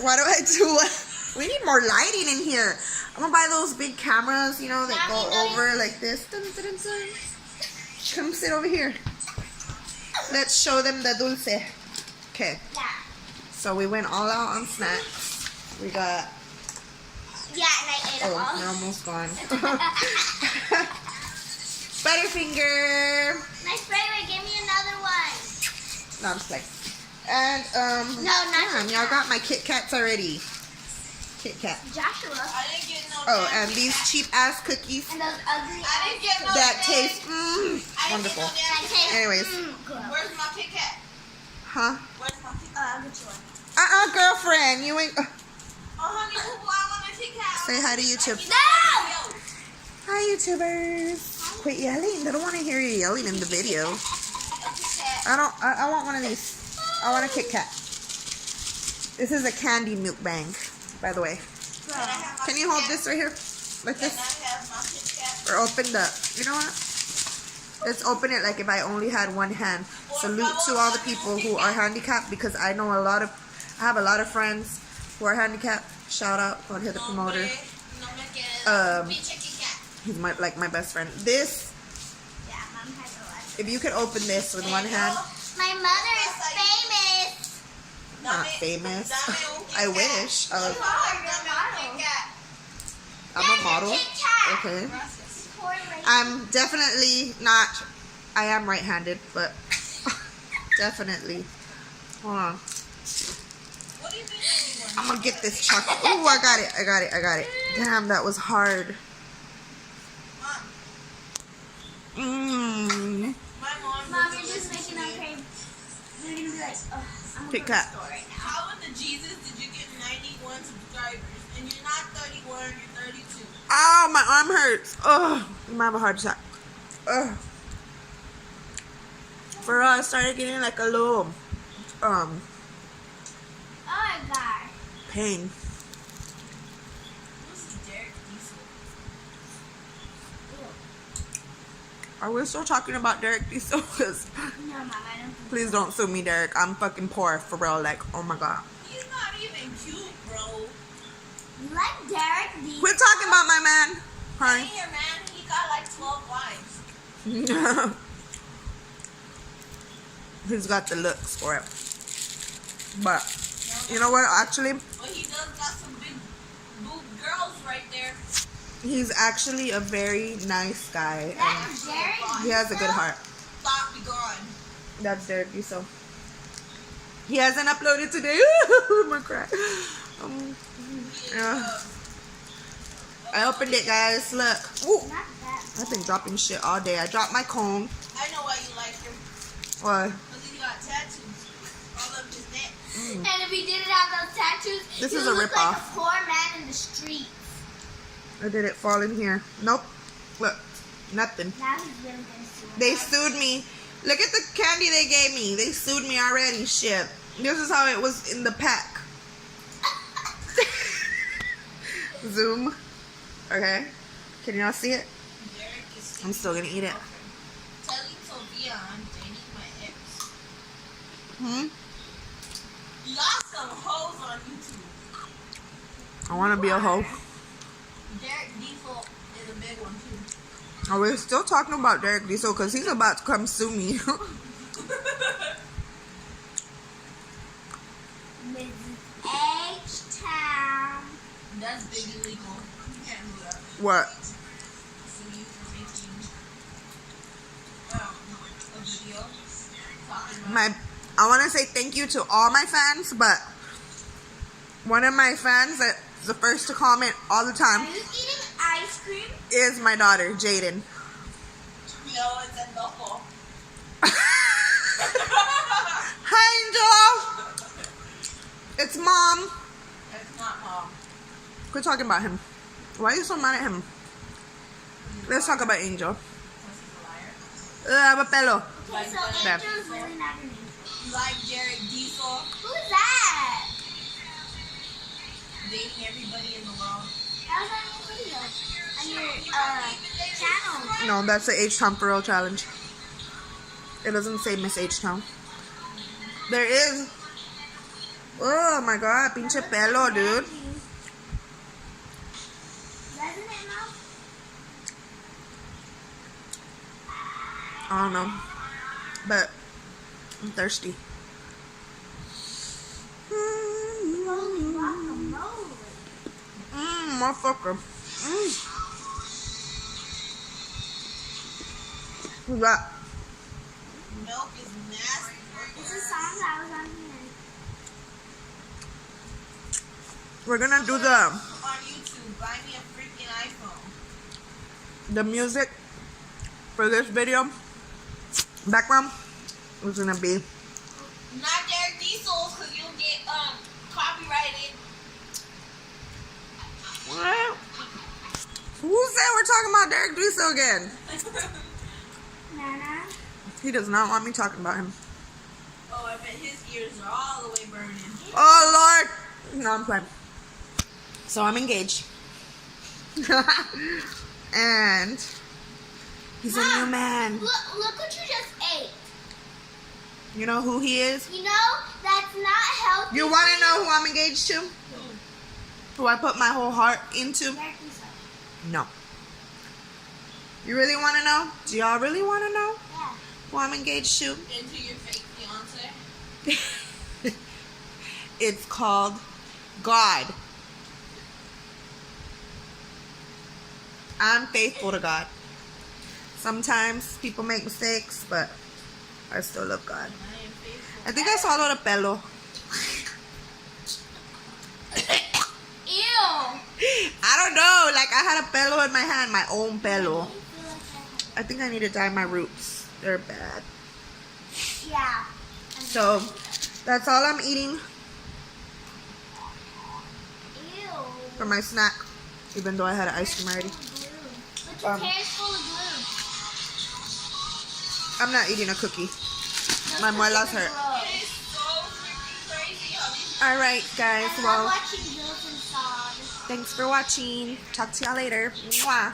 Why do I do what? We need more lighting in here. I'm gonna buy those big cameras, you know, that go over like this. Dun, dun, dun, dun. Come sit over here. Let's show them the dulce. Okay. Yeah. So we went all out on snacks. We got. Yeah, and I ate them all. Oh, they're almost gone. Butterfinger. Nice Rayway, give me another one. No, I'm just playing. And No, not damn, y'all got my Kit Kats already. Kit Kat. Joshua. I didn't get no. Oh, and these cheap ass cookies And those ugly. I didn't get no. that taste wonderful. That taste, Anyways. good. Where's my Kit Kat? Huh? Where's my Kit Kat? I'll get you one. Girlfriend, you ain't. Oh, honey, I want a Kit Kat. Say hi to YouTube. No! Hi, YouTubers. Quit yelling. They don't want to hear you yelling in the video. I want one of these. I want a Kit Kat. This is a candy mukbang, by the way. Can you hold this right here? Like this? Or open the... You know what? Let's open it like if I only had one hand. Salute to all the people who are handicapped, because I know I have a lot of friends who are handicapped. Shout out. Go ahead, the promoter. He's my best friend. This, Yeah, Mom has a lot. if you could open this with one hand. My mother is famous. Not famous. I wish. I'm a model. Okay. Poor lady. I'm definitely not. I am right-handed, but definitely. Hold on. What do you mean? I'm gonna get this chocolate. Ooh, I got it. Damn, that was hard. My Mom, you're just making them crave. You're gonna be like, oh, I'm Kit going to the Kat. store right now. How in the Jesus did you get 91 subscribers? And you're not 31, you're 32. Oh, my arm hurts. Oh, I might have a heart attack. Ugh. For real, I started getting like a little Oh my god. pain. This is Derek Diesel. Are we still talking about Derek Diesel? 'Cause No, Mom, I don't think please don't sue me, Derek. I'm fucking poor for real. Like, oh my god. He's not even cute, bro. you like Derek D. Quit talking about my man, Hey, honey. your man, he got like 12 wives. He's got the looks for it. But you know what? Actually, But he does got some big boob girls right there. he's actually a very nice guy, and That's Derek. he has a good heart. Thought be gone. That's Derek Diesel. He hasn't uploaded today. I'm gonna cry. Yeah. I opened it, guys. Look. Ooh. Not that. I've been dropping shit all day. I dropped my cone. I know why you like him. Why? Because he got tattoos all up his neck. And if he didn't have those tattoos, This he is would a look like ripoff. a poor man in the streets. Or did it fall in here? Nope. Look. Nothing. Now he's really gonna sue us. They sued me. Look at the candy they gave me. They sued me already. Shit. This is how it was in the pack. Zoom. Okay. Can y'all see it? Derek is I'm still gonna eat it. telling Sophia I'm dating my ex. You got some hoes on YouTube. I want to be a hoe. Derek Diesel is a big one too. Oh, we're still talking about Derek Diesel because he's about to come sue me. Mrs. H-Town. That's big illegal. You can't do that. What? So you for making a video talking about I want to say thank you to all my fans, but one of my fans that's the first to comment all the time Are you eating ice cream? is my daughter, Jaden. no, it's a knuckle. Hi, Angel. It's mom. That's not mom. Quit talking about him. Why are you so mad at him? Let's talk about Angel. Because he's a liar. Papelo. Okay, so Bad. Angel's really not gonna eat. You like Derek Diesel Who's that? dating everybody in the world. That was on your video. On your channel. No, that's the H-Town for Real challenge. It doesn't say Miss H-Town. There is Oh my god, pinche pelo, dude. Doesn't it, Mom? I don't know. But I'm thirsty. Holy guacamole. Motherfucker. Who's that? Milk is nasty. It's a song that was on here. We're gonna do On YouTube, buy me a freaking iPhone. the music for this video. Background is gonna be Not Derek Diesel, because you'll get copyrighted. what? Who said we're talking about Derek Diesel again? Nana. He does not want me talking about him. Oh, I bet his ears are all the way burning. Oh Lord! No, I'm playing. So I'm engaged. And he's a new man. Look what you just ate. You know who he is? You know, that's not healthy. You want to know who I'm engaged to? Who I put my whole heart into? No. You really want to know? Do y'all really want to know Yeah. who I'm engaged to? Into your fake fiance. It's called God. I'm faithful to God. Sometimes people make mistakes, but I still love God. I am faithful. I think I swallowed a pelo. Ew. I don't know. Like, I had a pelo in my hand, my own pelo. I think I need to dye my roots. They're bad. Yeah. So, that's all I'm eating Ew. for my snack. Even though I had an ice cream already. But your hair's full of glue. I'm not eating a cookie. My muelas hurt. It is so freaking crazy how these Alright, guys. I love Well, watching Bills and Sod. thanks for watching. Talk to y'all later. Mwah.